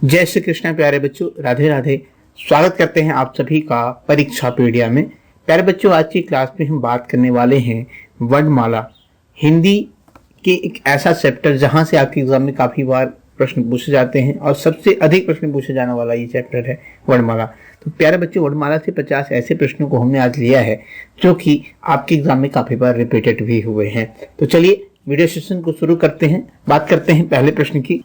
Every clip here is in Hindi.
जय श्री कृष्ण प्यारे बच्चों, राधे राधे। स्वागत करते हैं आप सभी का परीक्षा पीडिया में। प्यारे बच्चों, आज की क्लास में हम बात करने वाले हैं वर्णमाला, हिंदी के एक ऐसा चैप्टर जहां से आपके एग्जाम में काफी बार प्रश्न पूछे जाते हैं और सबसे अधिक प्रश्न पूछे जाने वाला ये चैप्टर है वर्णमाला। तो प्यारे बच्चों, वर्णमाला से 50 ऐसे प्रश्नों को हमने आज लिया है जो कि आपके एग्जाम में काफी बार रिपीटेड भी हुए हैं। तो चलिए वीडियो सेशन को शुरू करते हैं। बात करते हैं पहले प्रश्न की।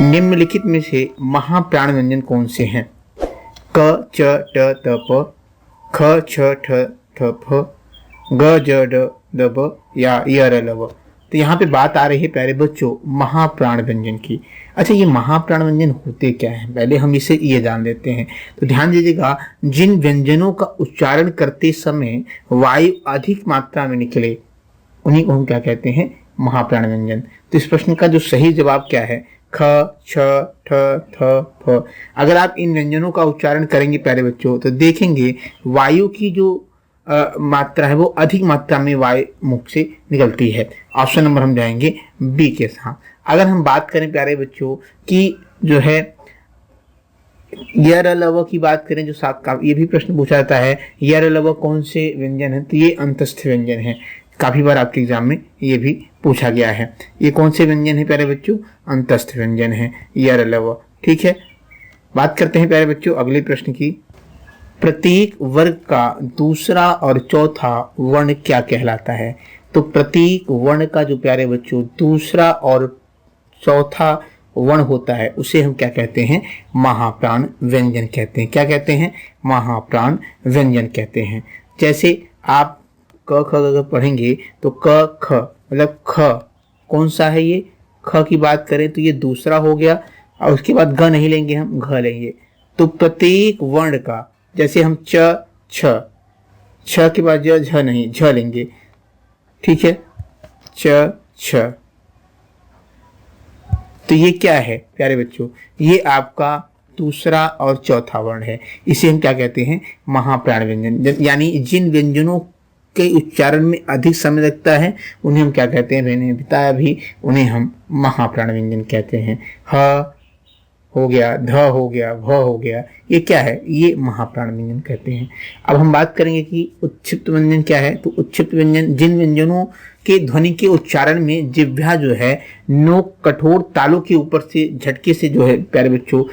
निम्नलिखित में से महाप्राण व्यंजन कौन से हैं? क च ट त प, ख छ ठ थ फ, ग ज ड द ब या य र ल व। तो यहाँ पे बात आ रही है प्यारे बच्चों महाप्राण व्यंजन की। अच्छा, ये महाप्राण व्यंजन होते क्या हैं? पहले हम इसे ये जान लेते हैं। तो ध्यान दीजिएगा, जिन व्यंजनों का उच्चारण करते समय वायु अधिक मात्रा में निकले उन्हीं को हम क्या कहते हैं? महाप्राण व्यंजन। तो इस प्रश्न का जो सही जवाब क्या है? ख छ ठ थ फ। अगर आप इन व्यंजनों का उच्चारण करेंगे प्यारे बच्चों तो देखेंगे वायु की जो मात्रा है वो अधिक मात्रा में वायु मुख से निकलती है। ऑप्शन नंबर हम जाएंगे बी के साथ। अगर हम बात करें प्यारे बच्चों की जो है य र ल व की बात करें, जो साथ का ये भी प्रश्न पूछा जाता है, य र ल व कौन से व्यंजन है? तो ये अंतस्थ व्यंजन है। काफी बार आपके एग्जाम में ये भी पूछा गया है। ये कौन से व्यंजन है प्यारे बच्चों? अंतस्थ व्यंजन है य र ल व। ठीक है, बात करते हैं प्यारे बच्चों अगले प्रश्न की। प्रत्येक वर्ग का दूसरा और चौथा वर्ण क्या कहलाता है? तो प्रत्येक वर्ण का जो प्यारे बच्चों दूसरा और चौथा वर्ण होता है उसे हम क्या कहते हैं? महाप्राण व्यंजन कहते हैं। क्या कहते हैं? महाप्राण व्यंजन कहते हैं। जैसे आप क ख अगर पढ़ेंगे तो क ख मतलब ख कौन सा है? ये ख की बात करें तो ये दूसरा हो गया और उसके बाद ग नहीं लेंगे, हम घ लेंगे। तो प्रत्येक वर्ण का, जैसे हम च छ, छ के बाद ज झ नहीं, झ लेंगे। ठीक है, च छ। तो ये क्या है प्यारे बच्चों? ये आपका दूसरा और चौथा वर्ण है। इसे हम क्या कहते हैं? महाप्राण व्यंजन। यानी जिन व्यंजनों के उच्चारण में अधिक समय लगता है उन्हें हम क्या कहते हैं? मैंने बताया भी, उन्हें हम महाप्राण व्यंजन कहते हैं। ह हो गया, ध हो गया, भ हो गया, ये क्या है? ये महाप्राण व्यंजन कहते हैं। अब हम बात करेंगे कि उत्क्षिप्त व्यंजन क्या है। तो उत्क्षिप्त व्यंजन जिन व्यंजनों के ध्वनि के उच्चारण में जिह्वा जो है नोक कठोर तालू के ऊपर से झटके से जो है प्यारे बच्चों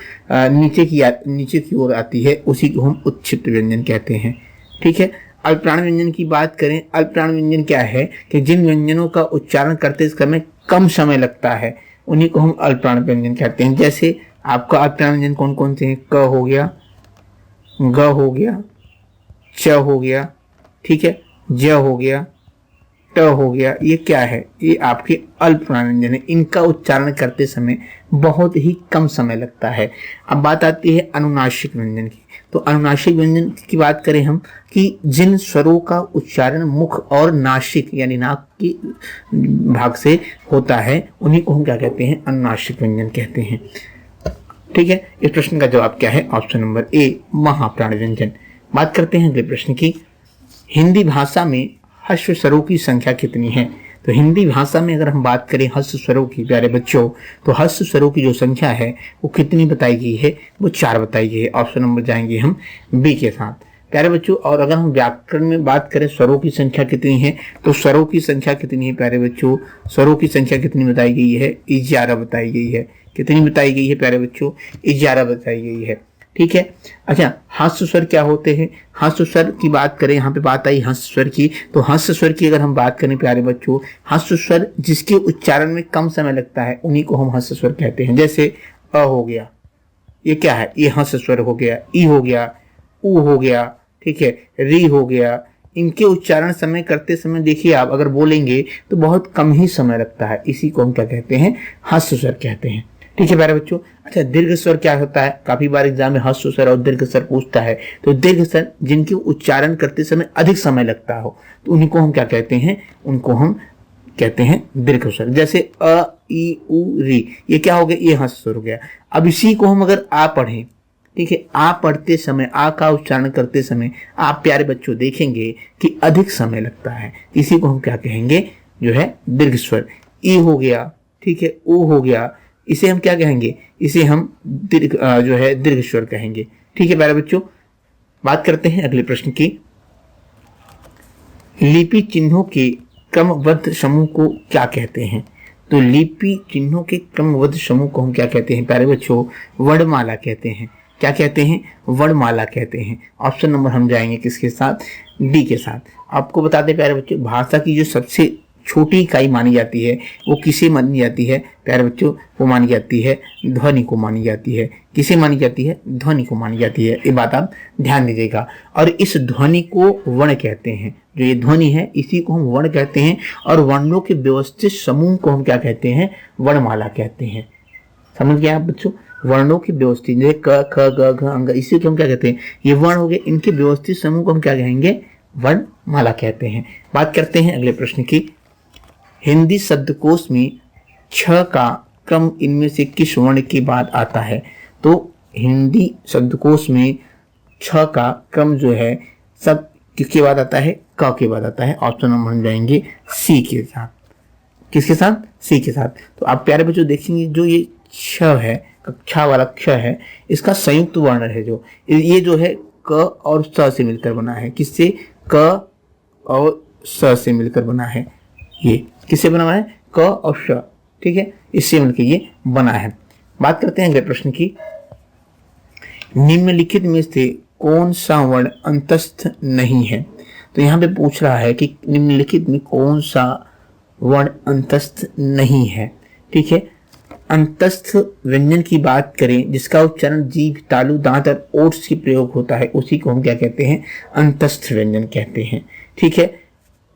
नीचे की ओर आती है, उसी को हम उत्क्षिप्त व्यंजन कहते हैं। ठीक है, अल्पप्राण व्यंजन की बात करें। अल्पप्राण व्यंजन क्या है कि जिन व्यंजनों का उच्चारण करते समय कम समय लगता है उन्हीं को हम अल्पप्राण व्यंजन कहते हैं। जैसे आपका अल्पप्राण व्यंजन कौन कौन से हैं? क हो गया, ग हो गया, च हो गया, ठीक है, ज हो गया, ट हो गया। ये क्या है? ये आपके अल्पप्राण व्यंजन है। इनका उच्चारण करते समय बहुत ही कम समय लगता है। अब बात आती है अनुनासिक व्यंजन की। तो अनुनासिक व्यंजन की बात करें हम कि जिन स्वरों का उच्चारण मुख और नासिक यानी नाक की भाग से होता है उन्हीं को हम क्या कहते हैं? अनुनासिक व्यंजन कहते हैं। ठीक है, इस प्रश्न का जवाब क्या है? ऑप्शन नंबर ए, महाप्राण व्यंजन। बात करते हैं अगले प्रश्न की। हिंदी भाषा में ह्रस्व स्वरों की संख्या कितनी है? तो हिंदी भाषा में अगर हम बात करें ह्रस्व स्वरों की प्यारे बच्चों, तो ह्रस्व स्वरों की जो संख्या है वो कितनी बताई गई है? वो 4 बताई गई है। ऑप्शन नंबर जाएंगे हम बी के साथ प्यारे बच्चों। और अगर हम व्याकरण में बात करें स्वरों की संख्या कितनी है, तो स्वरों की संख्या कितनी है प्यारे बच्चों? स्वरों की संख्या कितनी बताई गई है? 11 बताई गई है। कितनी बताई गई है प्यारे बच्चों? 11 बताई गई है। ठीक है। अच्छा, ह्रस्व स्वर क्या होते हैं? ह्रस्व स्वर की बात करें, यहाँ पे बात आई ह्रस्व स्वर की, तो ह्रस्व स्वर की अगर हम बात करें प्यारे बच्चों, ह्रस्व स्वर जिसके उच्चारण में कम समय लगता है उन्हीं को हम ह्रस्व स्वर कहते हैं। जैसे अ हो गया, ये क्या है? ये ह्रस्व स्वर हो गया। ई हो गया, ऊ हो गया, ठीक है, री हो गया। इनके उच्चारण समय करते समय देखिए आप अगर बोलेंगे तो बहुत कम ही समय लगता है। इसी को हम क्या कहते हैं? ह्रस्व स्वर कहते हैं। ठीक है प्यारे बच्चों। अच्छा, दीर्घ स्वर क्या होता है? काफी बार एग्जाम में ह्रस्व स्वर और दीर्घ स्वर पूछता है। तो दीर्घ स्वर जिनके उच्चारण करते समय अधिक समय लगता हो तो उन्हीं को हम क्या कहते हैं? उनको हम कहते हैं दीर्घ स्वर। जैसे अ, ई, उ, री, ये क्या हो गया? ये ह्रस्व स्वर हो गया। अब इसी को हम अगर आ पढ़ें, ठीक है, आ पढ़ते समय, आ का उच्चारण करते समय आप प्यारे बच्चों देखेंगे कि अधिक समय लगता है। इसी को हम क्या कहेंगे? जो है दीर्घ स्वर। ई हो गया, ठीक है, ओ हो गया, इसे हम क्या कहेंगे, इसे हम दीर्घ जो है दीर्घ स्वर कहेंगे। ठीक है प्यारे बच्चों, बात करते हैं अगले प्रश्न की। लिपि चिन्हों के क्रमबद्ध समूह को क्या कहते हैं? तो लिपि चिन्हों के क्रमबद्ध समूह को हम क्या कहते हैं प्यारे बच्चों? वर्णमाला कहते हैं। क्या कहते हैं? वर्णमाला कहते हैं। ऑप्शन नंबर हम जाएंगे किसके साथ? डी के साथ। आपको बता दें प्यारे बच्चों, भाषा की जो सबसे छोटी इकाई मानी जाती है वो किसे मानी जाती है प्यारे बच्चों? वो मानी जाती है ध्वनि को मानी जाती है। किसे मानी जाती है? ध्वनि को मानी जाती है। ये बात आप ध्यान दीजिएगा। और इस ध्वनि को वर्ण कहते हैं। जो ये ध्वनि है इसी को हम वर्ण कहते हैं, और वर्णों के व्यवस्थित समूह को हम क्या कहते हैं? वर्णमाला कहते हैं। समझ गए आप बच्चों? वर्णों की व्यवस्थित, जैसे क ख ग घ अंग, इसी को हम क्या कहते हैं? ये वर्ण हो गए, इनके व्यवस्थित समूह को हम क्या कहेंगे? वर्णमाला कहते हैं। बात करते हैं अगले प्रश्न की। हिंदी शब्दकोश में छ का क्रम इनमें से किस वर्ण के बाद आता है? तो हिंदी शब्दकोश में छ का क्रम जो है सब किसके बाद आता है? क के बाद आता है। ऑप्शन नंबर हम जाएंगे सी के साथ। किसके साथ? सी के साथ। तो आप प्यारे बच्चों देखेंगे जो ये छ है, कक्षा वाला क्ष है, इसका संयुक्त वर्ण है। जो ये जो है क और स से मिलकर बना है। किससे? क और स से मिलकर बना है। ये किससे बना हुआ है? क और श। ठीक है, इससे मिलकर ये बना है। बात करते हैं अगले प्रश्न की। निम्नलिखित में से कौन सा वर्ण अंतस्थ नहीं है? तो यहाँ पे पूछ रहा है कि निम्नलिखित में कौन सा वर्ण अंतस्थ नहीं है। ठीक है, अंतस्थ व्यंजन की बात करें जिसका उच्चारण जीभ, तालु, दांत और ओठ से प्रयोग होता है, उसी को हम क्या कहते हैं? अंतस्थ व्यंजन कहते हैं। ठीक है,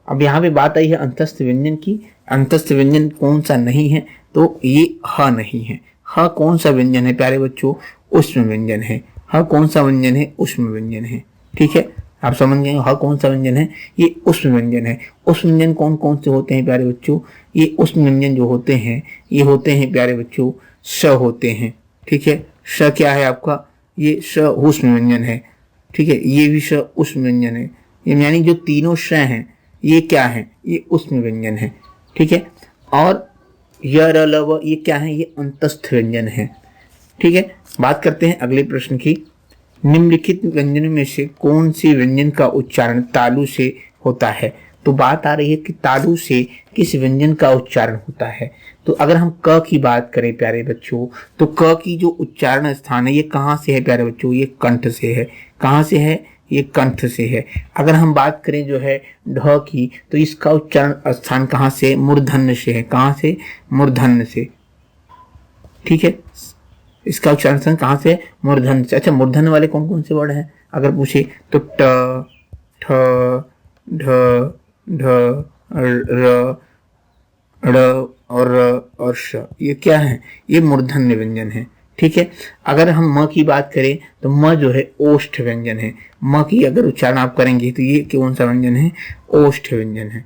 अब यहाँ पे बात आई है अंतस्थ व्यंजन की। अंतस्थ व्यंजन कौन सा नहीं है? तो ये ह नहीं है। ह कौन सा व्यंजन है प्यारे बच्चों? ऊष्म व्यंजन है। ह कौन सा व्यंजन है? ऊष्म व्यंजन है। ठीक है, आप समझ गए ह कौन सा व्यंजन है? ये ऊष्म व्यंजन है। ऊष्म व्यंजन कौन कौन से होते हैं प्यारे बच्चों? ये ऊष्म व्यंजन जो होते हैं ये होते हैं प्यारे बच्चों श होते हैं। ठीक है, श क्या है आपका? ये श ऊष्म व्यंजन है। ठीक है, ये भी श ऊष्म व्यंजन है। यानी जो तीनों श हैं ये क्या है? ये ऊष्म व्यंजन है। ठीक है, और य र ल व ये क्या है? ये अंतस्थ व्यंजन है। ठीक है, बात करते हैं अगले प्रश्न की। निम्नलिखित व्यंजनों में से कौन से व्यंजन का उच्चारण तालु से होता है? तो बात आ रही है कि तालु से किस व्यंजन का उच्चारण होता है। तो अगर हम क की बात करें प्यारे बच्चों, तो क की जो उच्चारण स्थान है ये कहाँ से है प्यारे बच्चों? ये कंठ से है। कहाँ से है? ये कंठ से है। अगर हम बात करें जो है ढ की, तो इसका उच्चारण स्थान कहाँ से? मूर्धन्य से है। कहाँ से? मूर्धन्य से। ठीक है, इसका उच्चारण स्थान कहाँ से? मूर्धन्य से। अच्छा, मूर्धन्य वाले कौन कौन से वर्ड हैं अगर पूछे तो? ट, ठ, ढ, ढ, र, ड़ और र और श, ये क्या है? ये मूर्धन्य व्यंजन है। ठीक है, अगर हम म की बात करें तो म जो है ओष्ठ व्यंजन है। म की अगर उच्चारण आप करेंगे तो ये कौन सा व्यंजन है? ओष्ठ व्यंजन है।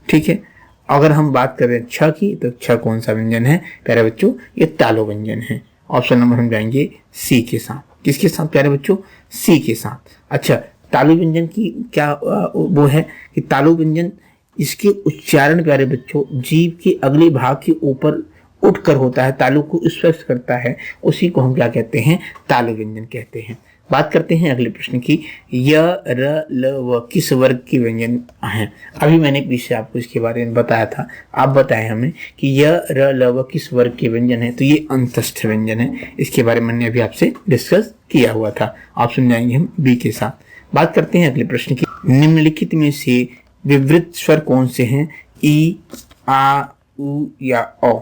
ठीक है, अगर हम बात करें छ की तो छ कौन सा व्यंजन है प्यारे बच्चों? ये तालु व्यंजन है। ऑप्शन नंबर हम जाएंगे सी के साथ। किसके साथ प्यारे बच्चों? सी के साथ। अच्छा, तालु व्यंजन की क्या वो है कि तालु व्यंजन इसके उच्चारण प्यारे बच्चों जीभ के अगले भाग के ऊपर उठकर होता है, तालु को स्पर्श करता है, उसी को हम क्या कहते हैं? तालु व्यंजन कहते हैं। बात करते हैं अगले प्रश्न की। य, र, ल, व किस वर्ग के व्यंजन हैं? अभी मैंने पीछे आपको इसके बारे में बताया था, आप बताएं हमें कि य, र, ल, व किस वर्ग के व्यंजन है। तो ये अंतस्थ व्यंजन है। इसके बारे में मैंने अभी आपसे डिस्कस किया हुआ था। ऑप्शन जाएंगे हम बी के साथ। बात करते हैं अगले प्रश्न की। निम्नलिखित में से विवृत स्वर कौन से हैं? ई, आ, उ या औ।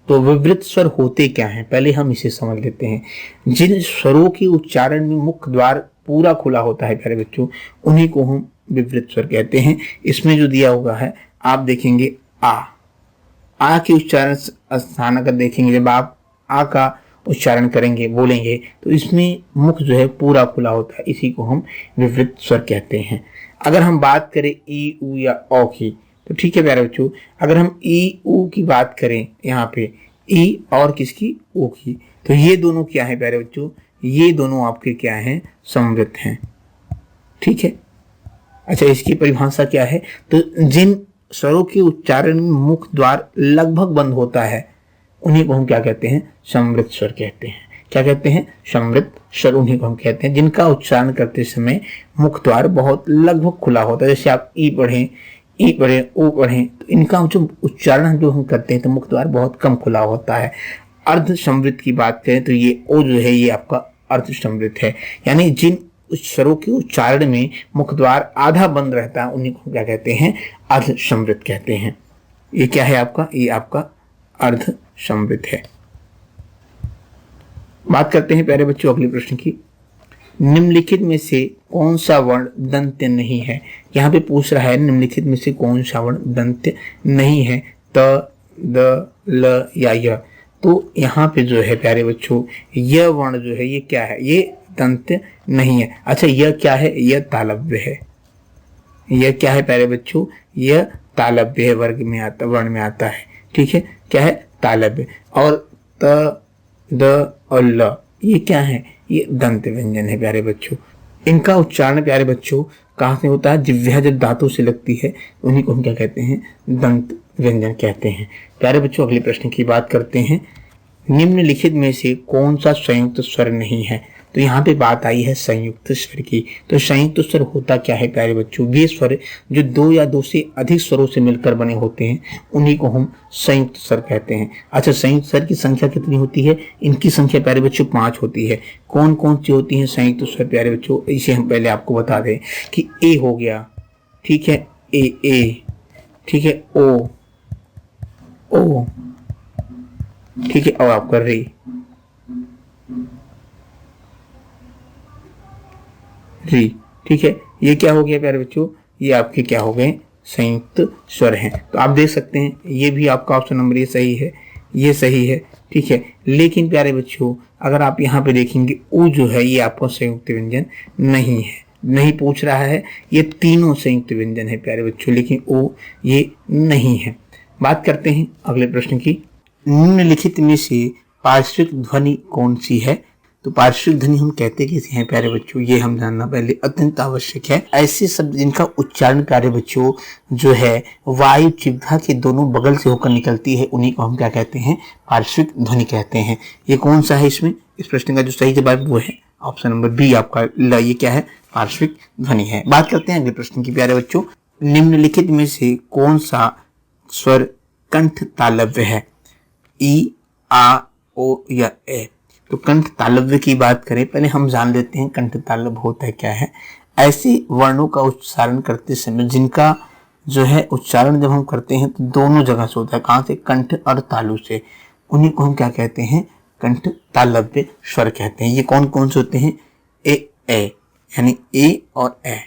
तो विवृत स्वर होते क्या हैं? पहले हम इसे समझ लेते हैं। जिन स्वरों के उच्चारण में मुख द्वार पूरा खुला होता है प्यारे बच्चों, उन्हीं को हम विवृत स्वर कहते हैं। इसमें जो दिया हुआ है आप देखेंगे आ के उच्चारण स्थान अगर देखेंगे, जब आप आ का उच्चारण करेंगे, बोलेंगे, तो इसमें मुख जो है पूरा खुला होता है, इसी को हम विवृत स्वर कहते हैं। अगर हम बात करें ई, उ या औ की, तो ठीक है प्यारे बच्चों, अगर हम ई, उ की बात करें यहाँ पे ई और किसकी? ओ की, तो ये दोनों क्या है प्यारे बच्चों? ये दोनों आपके क्या हैं? समवृत हैं। ठीक है, अच्छा इसकी परिभाषा क्या है? तो जिन स्वरों के उच्चारण में मुख द्वार लगभग बंद होता है, उन्हीं को हम क्या कहते हैं, समृद्ध स्वर कहते हैं। क्या कहते हैं, समृद्ध स्वर उन्हीं को हम कहते हैं जिनका उच्चारण करते समय मुख द्वार बहुत लगभग खुला होता है। जैसे आप ई पढ़ें, ई पढ़ें, ओ पढ़ें, तो इनका जो उच्चारण जो हम करते हैं तो मुख द्वार बहुत कम खुला होता है। अर्ध समृद्ध की बात करें तो ये ओ जो है ये आपका अर्ध समृद्ध है, यानी जिन स्वरों के उच्चारण में मुख द्वार आधा बंद रहता है उन्हीं को क्या कहते हैं, अर्ध समृद्ध कहते हैं। ये क्या है आपका, ये आपका अर्ध समृद्ध है। बात करते हैं प्यारे बच्चों अगले प्रश्न की। निम्नलिखित में से कौन सा वर्ण दंत्य नहीं है। यहाँ पे पूछ रहा है निम्नलिखित में से कौन सा वर्ण दंत्य नहीं है, त, द, ल या य। तो यहाँ पे जो है प्यारे बच्चों यह वर्ण जो है ये क्या है, ये दंत्य नहीं है। अच्छा यह क्या है, यह तालव्य है। यह क्या है प्यारे बच्चों, यह तालव्य है, वर्ग में आता, वर्ण में आता है। ठीक है, क्या है, तालव्य। और त, द और ल ये क्या है, ये दंत व्यंजन है प्यारे बच्चों। इनका उच्चारण प्यारे बच्चों कहाँ से होता है, जिह्वा जब दांतों से लगती है उन्हीं को हम क्या कहते हैं, दंत व्यंजन कहते हैं। प्यारे बच्चों अगले प्रश्न की बात करते हैं। निम्नलिखित में से कौन सा संयुक्त स्वर नहीं है। तो यहाँ पे बात आई है संयुक्त स्वर की। तो संयुक्त स्वर होता क्या है प्यारे बच्चों, वे स्वर जो दो या दो से अधिक स्वरों से मिलकर बने होते हैं उन्हीं को हम संयुक्त स्वर कहते हैं। अच्छा संयुक्त स्वर की संख्या कितनी होती है, इनकी संख्या प्यारे बच्चों 5 होती है। कौन कौन सी होती है संयुक्त स्वर प्यारे बच्चों, इसे हम पहले आपको बता दें कि ए हो गया, ठीक है, ए, ठीक है, ओ, ठीक है, और आपका रे, ठीक है। ये क्या हो गया प्यारे बच्चों, ये आपके क्या हो गए, संयुक्त स्वर हैं। तो आप देख सकते हैं ये भी आपका ऑप्शन नंबर ये सही है, ये सही है, ठीक है। लेकिन प्यारे बच्चों अगर आप यहाँ पे देखेंगे ऊ जो है ये आपका संयुक्त व्यंजन नहीं है, नहीं पूछ रहा है, ये तीनों संयुक्त व्यंजन है प्यारे बच्चों, लेकिन ओ ये नहीं है। बात करते हैं अगले प्रश्न की। निम्नलिखित में से पार्श्विक ध्वनि कौन सी है। तो पार्श्विक ध्वनि हम कहते किसे हैं प्यारे बच्चों, ये हम जानना पहले अत्यंत आवश्यक है। ऐसे शब्द जिनका उच्चारण प्यारे बच्चों जो है वायु जिह्वा के दोनों बगल से होकर निकलती है उन्हीं को हम क्या कहते हैं, पार्श्विक ध्वनि कहते हैं। ये कौन सा है इसमें, इस प्रश्न का जो सही जवाब वो है ऑप्शन नंबर बी आपका ल, ये क्या है, पार्श्विक ध्वनि है। बात करते हैं अगले प्रश्न की प्यारे बच्चों। निम्नलिखित में से कौन सा स्वर कंठ तालव्य है, ई, आ, ओ या ए। तो कंठ तालव्य की बात करें, पहले हम जान लेते हैं कंठ तालव्य होता है क्या है। ऐसे वर्णों का उच्चारण करते समय जिनका जो है उच्चारण जब हम करते हैं तो दोनों जगह से होता है, कहाँ से, कंठ और तालु से, उन्हीं को हम क्या कहते हैं, कंठ तालव्य स्वर कहते हैं। ये कौन कौन से होते हैं, ए यानी ए और ए,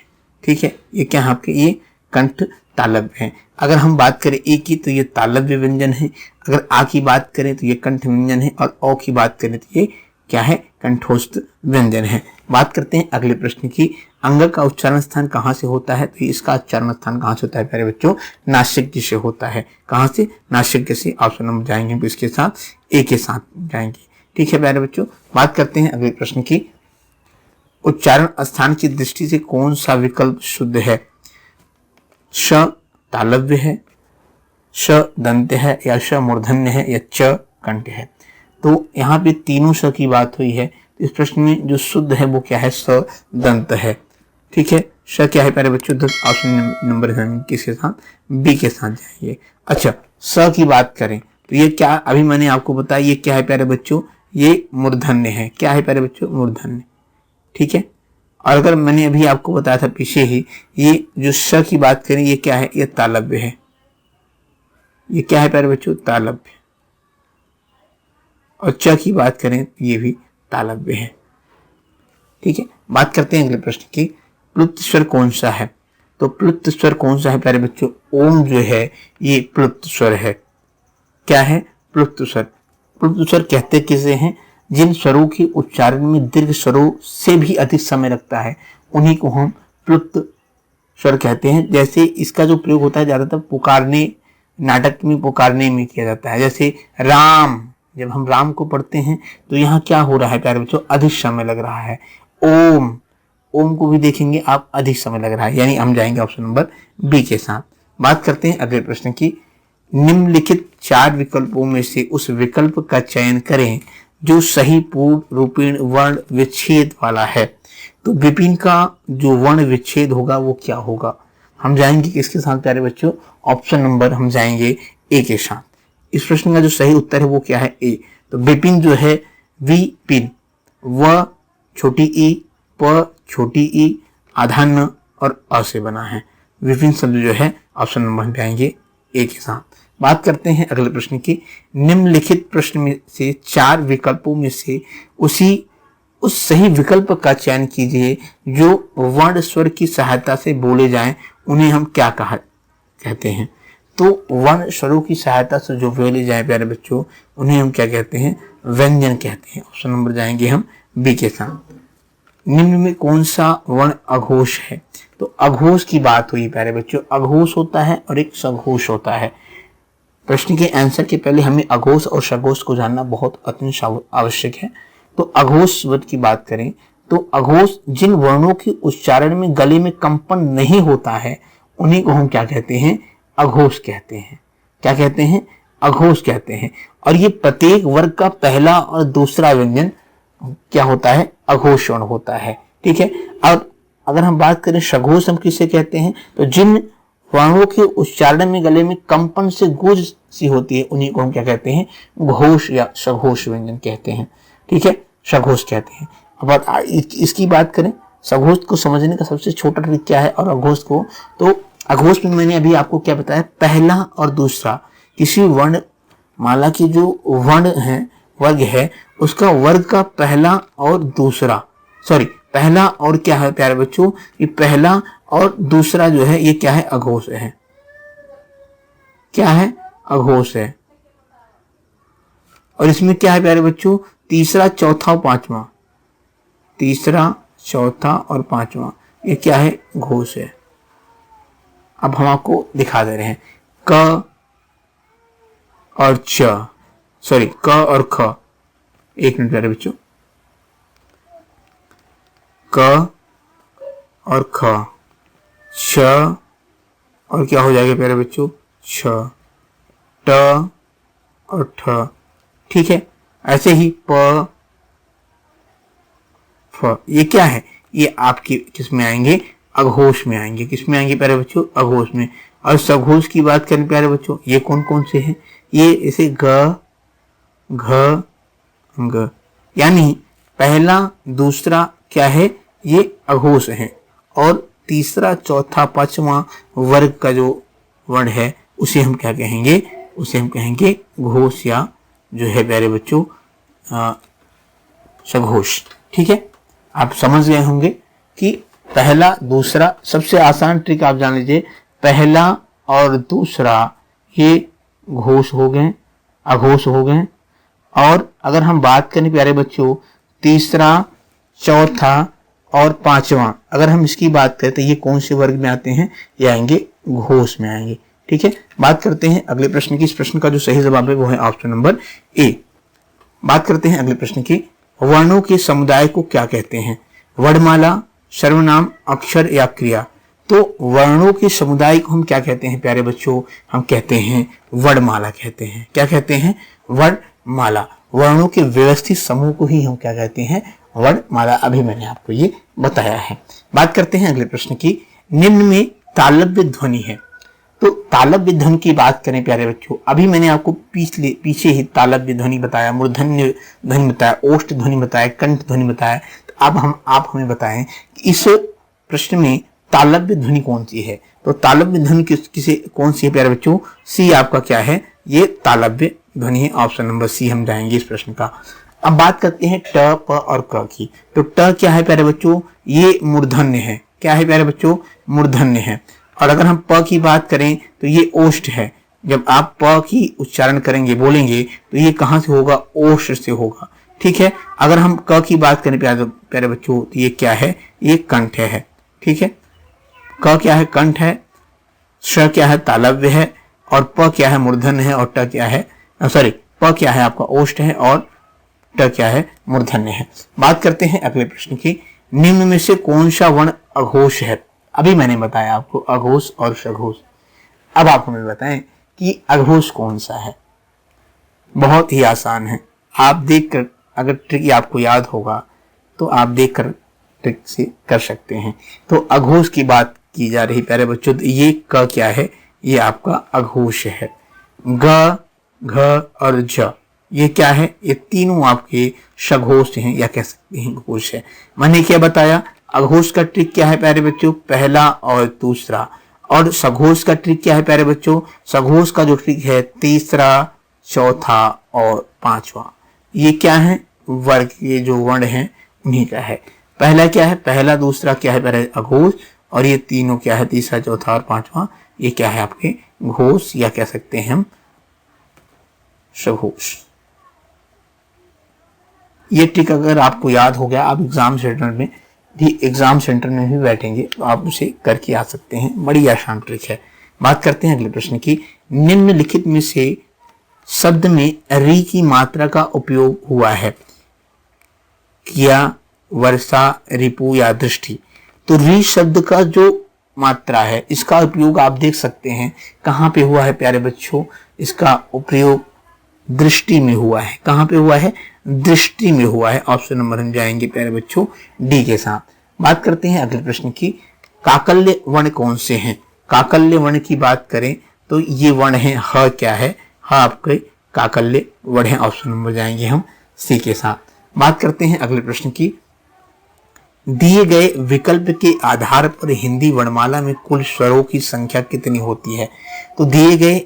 ठीक है, ये क्या है आपके, ये कंठ तालव्य है। अगर हम बात करें ए की तो ये तालव्य व्यंजन है, अगर आ की बात करें तो ये कंठ व्यंजन है, और ओ की बात करें तो ये क्या है, कंठोस्थ व्यंजन है। बात करते हैं अगले प्रश्न की। अंग का उच्चारण स्थान कहाँ से होता है। तो इसका उच्चारण स्थान कहाँ से होता है प्यारे बच्चों, नासिक से होता है। कहाँ से, नासिक से। ऑप्शन नंबर जाएंगे तो इसके साथ ए के साथ जाएंगे, ठीक है प्यारे बच्चों। बात करते हैं अगले प्रश्न की। उच्चारण स्थान की दृष्टि से कौन सा विकल्प शुद्ध है। श तालव्य है, श दंत्य है, या श मूर्धन्य है, या च कंठ है। तो यहाँ पे तीनों श की बात हुई है। इस प्रश्न में जो शुद्ध है वो क्या है, स दंत है, ठीक है। श क्या है प्यारे बच्चों, ऑप्शन नंबर किसके साथ, बी के साथ जाइए। अच्छा स की बात करें तो ये क्या, अभी मैंने आपको बताया ये क्या है प्यारे बच्चों, ये मूर्धन्य है। क्या है प्यारे बच्चों, मूर्धन्य, ठीक है। और अगर मैंने अभी आपको बताया था पीछे ही, ये जो श की बात करें ये क्या है, ये तालव्य है। ये क्या है प्यारे बच्चों, तालव्य। और च की बात करें ये भी तालव्य है, ठीक है। बात करते हैं अगले प्रश्न की। प्लुत स्वर कौन सा है। तो प्लुत स्वर कौन सा है प्यारे बच्चों, ओम जो है ये प्लुत स्वर है। क्या है, प्लुत स्वर। प्लुत स्वर कहते किसे हैं, जिन स्वरों के उच्चारण में दीर्घ स्वरों से भी अधिक समय लगता है उन्हीं को हम प्लुत स्वर कहते हैं। जैसे इसका जो प्रयोग होता है ज्यादातर पुकारने, नाटक में पुकारने में किया जाता है। जैसे राम, जब हम राम को पढ़ते हैं तो यहाँ क्या हो रहा है प्यारे बच्चों, अधिक समय लग रहा है। ओम, ओम को भी देखेंगे आप, अधिक समय लग रहा है, यानी हम जाएंगे ऑप्शन नंबर बी के साथ। बात करते हैं अगले प्रश्न की। निम्नलिखित 4 विकल्पों में से उस विकल्प का चयन करें जो सही पूर्ण रूपेण वर्ण विच्छेद वाला है। तो विपिन का जो वर्ण विच्छेद होगा वो क्या होगा? हम जाएंगे किसके साथ प्यारे बच्चों? ऑप्शन नंबर हम जाएंगे ए के साथ। इस प्रश्न का जो सही उत्तर है वो क्या है? ए। तो विपिन जो है विपिन, व छोटी ई, प छोटी ई, आधा न और अ से बना है। विपिन शब्द जो है ऑप्शन नंबर में आएंगे ए के साथ। बात करते हैं अगले प्रश्न की। निम्नलिखित प्रश्न में से 4 विकल्पों में से उस सही विकल्प का चयन कीजिए जो वर्ण स्वर की सहायता से बोले जाएं, उन्हें हम क्या कहते हैं? तो वर्ण स्वरों की सहायता से जो बोले जाएं प्यारे बच्चों, उन्हें हम क्या कहते हैं? व्यंजन कहते हैं। ऑप्शन नंबर जाएंगे हम बी के साथ। निम्न में कौन सा वर्ण अघोष है? तो अघोष की बात हुई प्यारे बच्चों। अघोष होता है और एक सघोष होता है। प्रश्न के आंसर के पहले हमें अघोष और सघोष को जानना बहुत अत्यंत आवश्यक है। तो अघोष शब्द की बात करें तो अघोष जिन वर्णों के उच्चारण में गले में कंपन नहीं होता है, उन्हीं को हम क्या कहते हैं? अघोष कहते हैं। क्या कहते हैं? अघोष कहते हैं। और ये प्रत्येक वर्ग का पहला और दूसरा व्यंजन क्या होता है? अघोष वर्ण होता है। ठीक है। और अगर हम बात करें सघोष हम किसे कहते हैं? तो जिन वर्णों के उच्चारण में गले में कंपन से गूंज सी होती है, उन्हीं को हम क्या कहते हैं? घोष या सघोष व्यंजन कहते हैं। ठीक है, सघोष कहते हैं। अब इसकी बात करें, सघोष को समझने का सबसे छोटा ट्रिक क्या है और अघोष को? तो अघोष में मैंने अभी आपको क्या बताया, पहला और दूसरा किसी वर्ण माला की जो वर्ण है, वर्ग है, उसका वर्ग का पहला और दूसरा, पहला और क्या है प्यारे बच्चों, ये पहला और दूसरा जो है ये क्या है? अघोष है। क्या है? अघोष है। और इसमें क्या है प्यारे बच्चों? तीसरा, चौथा और पांचवा, तीसरा, चौथा और पांचवा, ये क्या है? घोष है। अब हम आपको दिखा दे रहे हैं। क और च, क और ख। एक मिनट प्यारे बच्चों। क और ख, छ और क्या हो जाएगा प्यारे बच्चों? छ, ट और ठ। ठीक है। ऐसे ही प, फ, ये क्या है? ये आपकी किस में आएंगे? अघोष में आएंगे। किस में आएंगे प्यारे बच्चों? अघोष में। और सघोष की बात करें प्यारे बच्चों, ये कौन कौन से हैं? ये इसे ग, घ, ग, यानी पहला दूसरा क्या है? ये अघोष है। और तीसरा, चौथा, पांचवा वर्ग का जो वर्ण है उसे हम क्या कहेंगे? उसे हम कहेंगे घोष या जो है प्यारे बच्चों सघोष। ठीक है, आप समझ गए होंगे कि पहला दूसरा, सबसे आसान ट्रिक आप जान लीजिए, पहला और दूसरा ये घोष हो गए, अघोष हो गए। और अगर हम बात करें प्यारे बच्चों, तीसरा, चौथा और पांचवा, अगर हम इसकी बात करें तो ये कौन से वर्ग में आते हैं? ये आएंगे घोष में आएंगे। ठीक है। बात करते हैं अगले प्रश्न की। इस प्रश्न का जो सही जवाब है वो है ऑप्शन नंबर ए। बात करते हैं अगले प्रश्न की। वर्णों के समुदाय को क्या कहते हैं? वर्णमाला, सर्वनाम, अक्षर या क्रिया? तो वर्णों के समुदाय को हम क्या कहते हैं प्यारे बच्चों? हम कहते हैं वर्णमाला कहते हैं। क्या कहते हैं? वर्णमाला। वर्णों के व्यवस्थित समूह को ही हम क्या कहते हैं? वर्णमाला। अभी मैंने आपको ये बताया है। बात करते हैं अगले प्रश्न की। निम्न में तालव्य ध्वनि है। तो तालव्य ध्वनि की बात करें प्यारे बच्चों, अभी मैंने आपको पीछे ही तालव्य ध्वनि बताया, मूर्धन्य ध्वनि बताया, ओष्ठ ध्वनि बताया, कंठ ध्वनि बताया। तो अब आप हमें बताएं कि इस प्रश्न में तालव्य ध्वनि कौन सी है? तो तालव्य ध्वनि कौन सी है प्यारे बच्चों? सी आपका क्या है? ये तालव्य ध्वनि है। ऑप्शन नंबर सी हम जाएंगे इस प्रश्न का। अब बात करते हैं ट, प और क की। तो ट क्या है प्यारे बच्चों? ये मूर्धन्य है। क्या है प्यारे बच्चों? मूर्धन्य है। और अगर हम प की बात करें तो ये ओष्ठ है। जब आप प की उच्चारण करेंगे, बोलेंगे, तो ये कहां से होगा? ओष्ठ से होगा। ठीक है। अगर हम क की बात करें प्यारे बच्चों, तो ये क्या है? ये कंठ है। ठीक है। क क्या है? कंठ है। श क्या है? तालव्य है। और प क्या है? मूर्धन्य है। और ट क्या है? प क्या है आपका? ओष्ठ है। और ट क्या है? मूर्धन्य है। बात करते हैं अगले प्रश्न की। निम्न में से कौन सा वर्ण अघोष है? अभी मैंने बताया आपको अघोष और सघोष। अब आप हमें बताएं कि अघोष कौन सा है। बहुत ही आसान है, आप देखकर अगर ट्रिक आपको याद होगा तो आप देखकर ट्रिक से कर सकते हैं। तो अघोष की बात की जा रही प्यारे बच्चों, तो ये क क्या है, ये आपका अघोष है। ग, घ और झ ये क्या है, ये तीनों आपके सघोष हैं या कह सकते हैं घोष है। मैंने क्या बताया, अघोष का ट्रिक क्या है प्यारे बच्चों, पहला और दूसरा। और सघोष का ट्रिक क्या है प्यारे बच्चों, सघोष का जो ट्रिक है तीसरा, चौथा और पांचवा। ये क्या है, वर्ग, ये जो वर्ण हैं उन्हीं का है। पहला क्या है, पहला दूसरा क्या है प्यारे अघोष, और ये तीनों क्या है, तीसरा चौथा और पांचवा, ये क्या है आपके घोष या कह सकते हैं हम सघोष। ये ट्रिक अगर आपको याद हो गया, आप एग्जाम सेंटर में भी बैठेंगे तो आप उसे करके आ सकते हैं, बड़ी आसान ट्रिक है। बात करते हैं अगले प्रश्न की। निम्नलिखित में से शब्द में री की मात्रा का उपयोग हुआ है, किया, वर्षा, रिपु या दृष्टि। तो री शब्द का जो मात्रा है इसका उपयोग आप देख सकते हैं कहाँ पे हुआ है प्यारे बच्चों, इसका उपयोग दृष्टि में हुआ है। कहाँ पे हुआ है, दृष्टि में हुआ है। ऑप्शन नंबर हम जाएंगे प्यारे बच्चों डी के साथ। बात करते हैं अगले प्रश्न की। काकल्य वर्ण कौन से हैं। काकल्य वर्ण की बात करें तो ये वर्ण है ह, क्या है, ह आपके काकल्य वर्ण है। ऑप्शन नंबर जाएंगे हम सी के साथ। बात करते हैं अगले प्रश्न की। दिए गए विकल्प के आधार पर हिंदी वर्णमाला में कुल स्वरों की संख्या कितनी होती है। तो दिए गए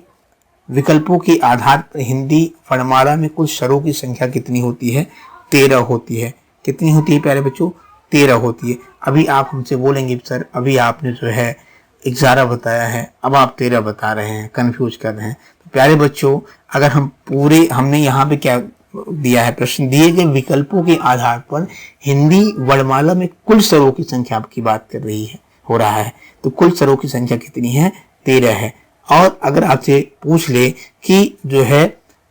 विकल्पों के आधार पर हिंदी वर्णमाला में कुल स्वरों की संख्या कितनी होती है, 13 होती है। कितनी होती है प्यारे बच्चों, 13 होती है। अभी आप हमसे बोलेंगे सर अभी आपने जो है 11 बताया है, अब आप 13 बता रहे हैं, कंफ्यूज कर रहे हैं। तो प्यारे बच्चों अगर हम पूरे, हमने यहाँ पे क्या दिया है प्रश्न, दिए गए विकल्पों के आधार पर हिंदी वर्णमाला में कुल स्वरों की संख्या आपकी बात कर रही है, हो रहा है। तो कुल स्वरों की संख्या कितनी है, 13 है। और अगर आपसे पूछ ले कि जो है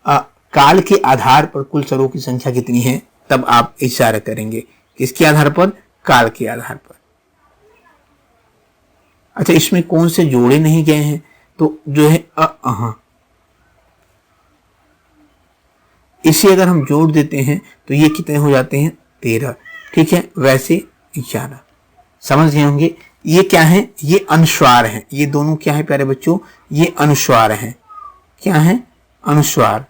काल के आधार पर कुल स्वरों की संख्या कितनी है, तब आप इशारा करेंगे किसके आधार पर, काल के आधार पर। अच्छा, इसमें कौन से जोड़े नहीं गए हैं, तो जो है इसे अगर हम जोड़ देते हैं तो ये कितने हो जाते हैं, 13। ठीक है, वैसे 11। समझ गए होंगे। ये क्या है, ये अनुस्वार है। ये दोनों क्या है प्यारे बच्चों, ये अनुस्वार हैं। क्या है, अनुस्वार।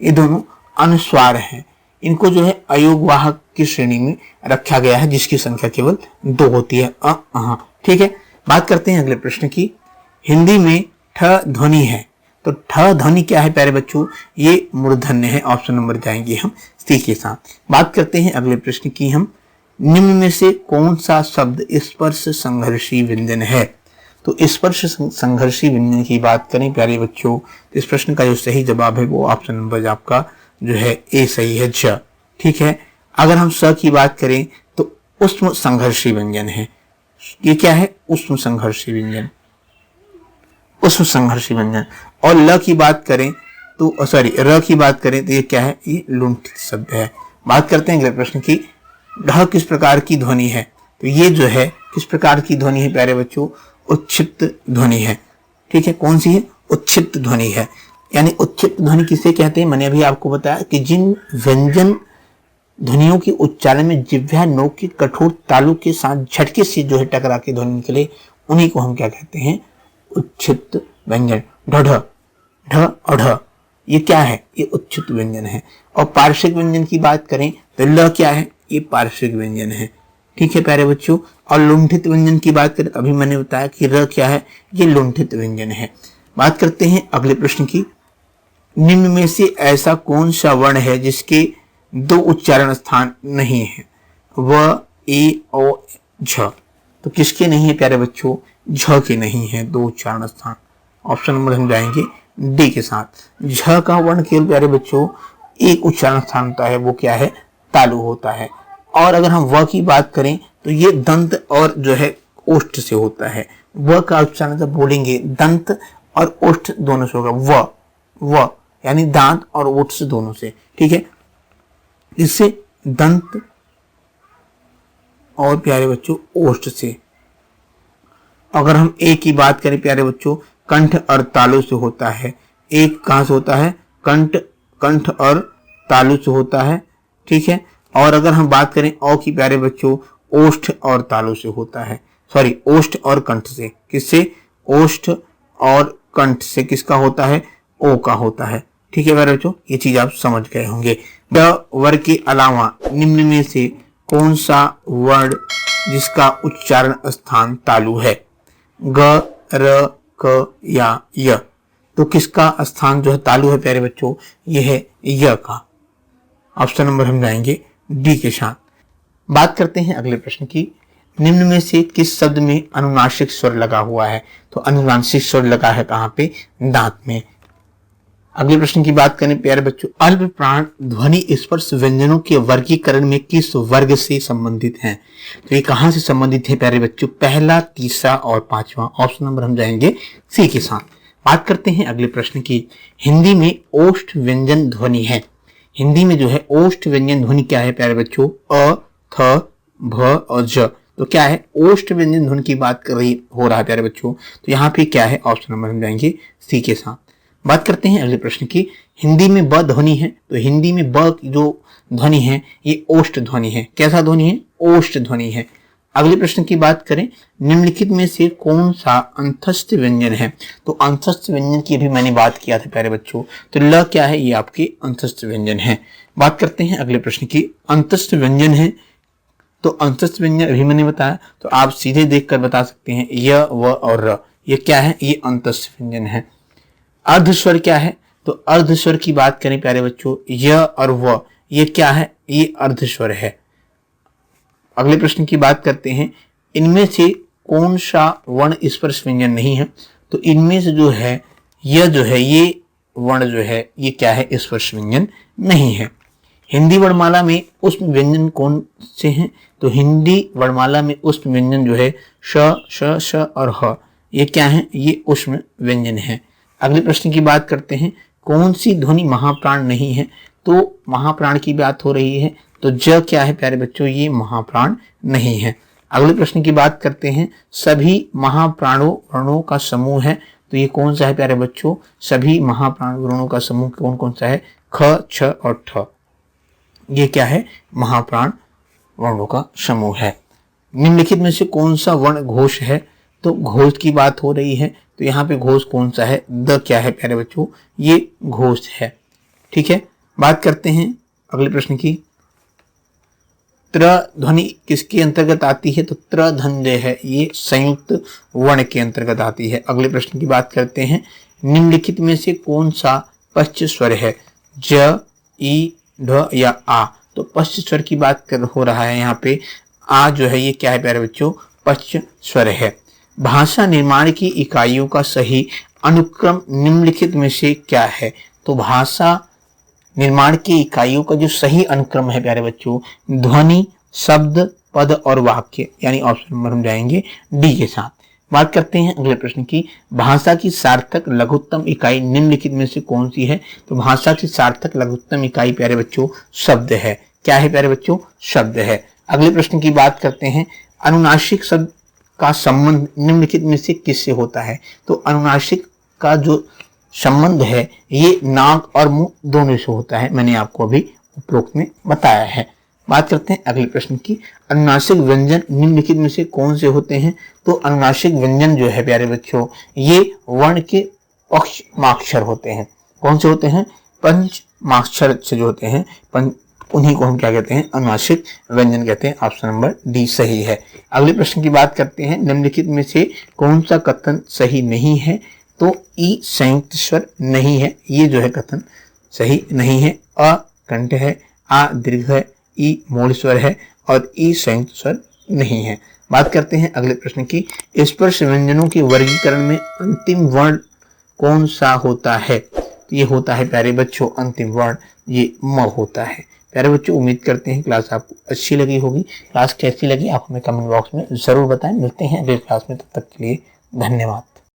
ये दोनों अनुस्वार हैं। इनको जो है अयोगवाहक की श्रेणी में रखा गया है, जिसकी संख्या केवल 2 होती है। ठीक है। बात करते हैं अगले प्रश्न की। हिंदी में ठ ध्वनि है, तो ठ ध्वनि क्या है प्यारे बच्चों, ये मूर्धन्य है। ऑप्शन नंबर जाएंगे हम सी के साथ। बात करते हैं अगले प्रश्न की हम। निम्न में से कौन सा शब्द स्पर्श संघर्षी व्यंजन है। तो स्पर्श संघर्षी व्यंजन की बात करें प्यारे बच्चों, तो इस प्रश्न का जो सही जवाब है वो ऑप्शन नंबर आपका जो है ए सही है, ज। ठीक है। अगर हम स की बात करें तो उष्म संघर्षी व्यंजन है। ये क्या है, उष्म संघर्षी व्यंजन, उष्म संघर्षी व्यंजन। और ल की बात करें तो र की बात करें तो ये क्या है, ये लुंठित शब्द है। बात करते हैं अगले प्रश्न की। ढ किस प्रकार की ध्वनि है, तो ये जो है किस प्रकार की ध्वनि है प्यारे बच्चों, उच्छित ध्वनि है। ठीक है, कौन सी है, उच्छित ध्वनि है। यानी उच्छित ध्वनि किसे कहते हैं, मैंने अभी आपको बताया कि जिन व्यंजन ध्वनियों के उच्चारण में जिह्वा नोक के कठोर तालु के साथ झटके से जो है टकरा के ध्वनि निकले, उन्हीं को हम क्या कहते हैं, उच्छित व्यंजन। ढ और ढ ये क्या है, ये उच्छित व्यंजन है। और पार्श्विक व्यंजन की बात करें तो ल क्या है, ये पार्श्विक व्यंजन है। ठीक है प्यारे बच्चों। और लुंठित व्यंजन की बात करें, अभी मैंने बताया कि र क्या है, ये लुंठित व्यंजन है। बात करते हैं अगले प्रश्न की। निम्न में से ऐसा कौन सा वर्ण है जिसके 2 उच्चारण स्थान नहीं है, व, ए, ओ, झ। तो किसके नहीं है प्यारे बच्चों, झ के नहीं है 2 उच्चारण स्थान। ऑप्शन नंबर हम जाएंगे डी के साथ। झ का वर्ण केवल प्यारे बच्चों एक उच्चारण स्थान होता है, वो क्या है, तालु होता है। और अगर हम व की बात करें तो ये दंत और जो है ओष्ठ से होता है। व का उच्चारण जब बोलेंगे दंत और ओष्ठ दोनों से होगा, व यानी दांत और ओष्ठ से दोनों से। ठीक है, इससे दंत और प्यारे बच्चों ओष्ठ से। अगर हम ए की बात करें प्यारे बच्चों कंठ और तालु से होता है। एक कहां से होता है? कंठ और तालु से होता है, ठीक है। और अगर हम बात करें औ की प्यारे बच्चों, ओष्ठ और तालु से होता है, सॉरी ओष्ठ और कंठ से। किससे? ओष्ठ और कंठ से किसका होता है? ओ का होता है, ठीक है प्यारे बच्चों, ये चीज आप समझ गए होंगे। ड वर्ग के अलावा निम्न में से कौन सा वर्ण जिसका उच्चारण स्थान तालु है? ग, र, क या य? तो किसका स्थान जो है तालु है प्यारे बच्चों? यह है य का। ऑप्शन नंबर हम जाएंगे डी के साथ। बात करते हैं अगले प्रश्न की। निम्न में से किस शब्द में अनुनासिक स्वर लगा हुआ है? तो अनुनासिक स्वर लगा है कहां पे? दांत में। अगले प्रश्न की बात करें प्यारे बच्चों, अल्प प्राण ध्वनि स्पर्श व्यंजनों के वर्गीकरण में किस वर्ग से संबंधित हैं? तो ये कहां से संबंधित है प्यारे बच्चों? पहला, तीसरा और पांचवा। ऑप्शन नंबर हम जाएंगे सी के साथ। बात करते हैं अगले प्रश्न की। हिंदी में ओष्ठ व्यंजन ध्वनि है। हिंदी में जो है ओष्ठ व्यंजन ध्वनि क्या है प्यारे बच्चों? अ, थ, भ और ज। तो क्या है? ओष्ठ व्यंजन ध्वनि की बात हो रहा है प्यारे बच्चों। तो यहाँ पे क्या है? ऑप्शन नंबर हम जाएंगे सी के साथ। बात करते हैं अगले प्रश्न की। हिंदी में ब ध्वनि है, तो हिंदी में ब जो ध्वनि है ये ओष्ठ ध्वनि है। कैसा ध्वनि है? ओष्ठ ध्वनि है। अगले प्रश्न की बात करें, निम्नलिखित में से कौन सा अंतस्थ व्यंजन है? तो अंतस्थ व्यंजन की भी मैंने बात किया था प्यारे बच्चों। तो ल क्या है? ये आपके अंतस्थ व्यंजन है। बात करते हैं अगले प्रश्न की। अंतस्थ व्यंजन है, तो अंतस्थ व्यंजन अभी मैंने बताया, तो आप सीधे देखकर बता सकते हैं य, व और र। ये क्या है? ये अंतस्थ व्यंजन है। अर्धस्वर क्या है? तो अर्धस्वर की बात करें प्यारे बच्चों, य और व, ये क्या है? ये अर्धस्वर है। अगले प्रश्न की बात करते हैं, इनमें से कौन सा वर्ण स्पर्श व्यंजन नहीं है? तो इनमें से जो है यह जो है ये वर्ण जो है ये क्या है? स्पर्श व्यंजन नहीं है। हिंदी वर्णमाला में उष्म व्यंजन कौन से हैं? तो हिंदी वर्णमाला में उष्म व्यंजन जो है श, श, श और ह, ये क्या है? ये उष्म व्यंजन है। अगले प्रश्न की बात करते हैं, कौन सी ध्वनि महाप्राण नहीं है? तो महाप्राण की बात हो रही है, तो ज क्या है प्यारे बच्चों? ये महाप्राण नहीं है। अगले प्रश्न की बात करते हैं, सभी महाप्राणों वर्णों का समूह है, तो ये कौन सा है प्यारे बच्चों? सभी महाप्राण वर्णों का समूह कौन कौन सा है? ख, छ और ठ। ये क्या है? महाप्राण वर्णों का समूह है। निम्नलिखित में से कौन सा वर्ण घोष है? तो घोष की बात हो रही है, तो यहाँ पे घोष कौन सा है? द क्या है प्यारे बच्चों? ये घोष है, ठीक है। बात करते हैं अगले प्रश्न की। त्र ध्वनि किसके अंतर्गत आती है? तो त्र धन जो है ये संयुक्त वर्ण के अंतर्गत आती है। अगले प्रश्न की बात करते हैं, निम्नलिखित में से कौन सा पश्च स्वर है? ज, ई, ढ या आ? तो पश्च स्वर की बात हो रहा है यहाँ पे। आ जो है ये क्या है प्यारे बच्चों? पश्च स्वर है। भाषा निर्माण की इकाइयों का सही अनुक्रम निम्नलिखित में से क्या है? तो भाषा निर्माण की इकाइयों का जो सही अनुक्रम है प्यारे बच्चों, ध्वनि, शब्द, पद और वाक्य, यानी ऑप्शन नंबर हम जाएंगे डी के साथ। बात करते हैं अगले प्रश्न की। भाषा की सार्थक लघुत्तम इकाई निम्नलिखित में से कौन सी है? तो भाषा की सार्थक लघुत्तम इकाई प्यारे बच्चों शब्द है। क्या है प्यारे बच्चों? शब्द है। अगले प्रश्न की बात करते हैं, अनुनासिक शब्द का संबंध निम्नलिखित में से किससे होता है? तो अनुनासिक का जो संबंध है ये नाक और मुंह दोनों से होता है, मैंने आपको अभी उपरोक्त में बताया है। बात करते हैं अगले प्रश्न की। अनुनासिक व्यंजन निम्नलिखित में से कौन से होते हैं? तो अनुनासिक व्यंजन जो है प्यारे बच्चों ये वर्ण के पक्ष माक्षर होते हैं। कौन से होते हैं? पंच माक्षर से जो होते हैं, उन्हीं को हम क्या कहते हैं? अनुनासिक व्यंजन कहते हैं। ऑप्शन नंबर डी सही है। अगले प्रश्न की बात करते हैं, निम्नलिखित में से कौन सा कथन सही नहीं है? तो ई संयुक्त स्वर नहीं है, ये जो है कथन सही नहीं है। अ कंठ है, आ दीर्घ है, ई मूल स्वर है और ई संयुक्त स्वर नहीं है। बात करते हैं अगले प्रश्न की। स्पर्श व्यंजनों के वर्गीकरण में अंतिम वर्ण कौन सा होता है? तो ये होता है प्यारे बच्चों अंतिम वर्ण ये म होता है। प्यारे बच्चों उम्मीद करते हैं क्लास आपको अच्छी लगी होगी। क्लास कैसी लगी आप हमें कमेंट बॉक्स में जरूर बताएं। मिलते हैं अगले क्लास में, तब तक के लिए धन्यवाद।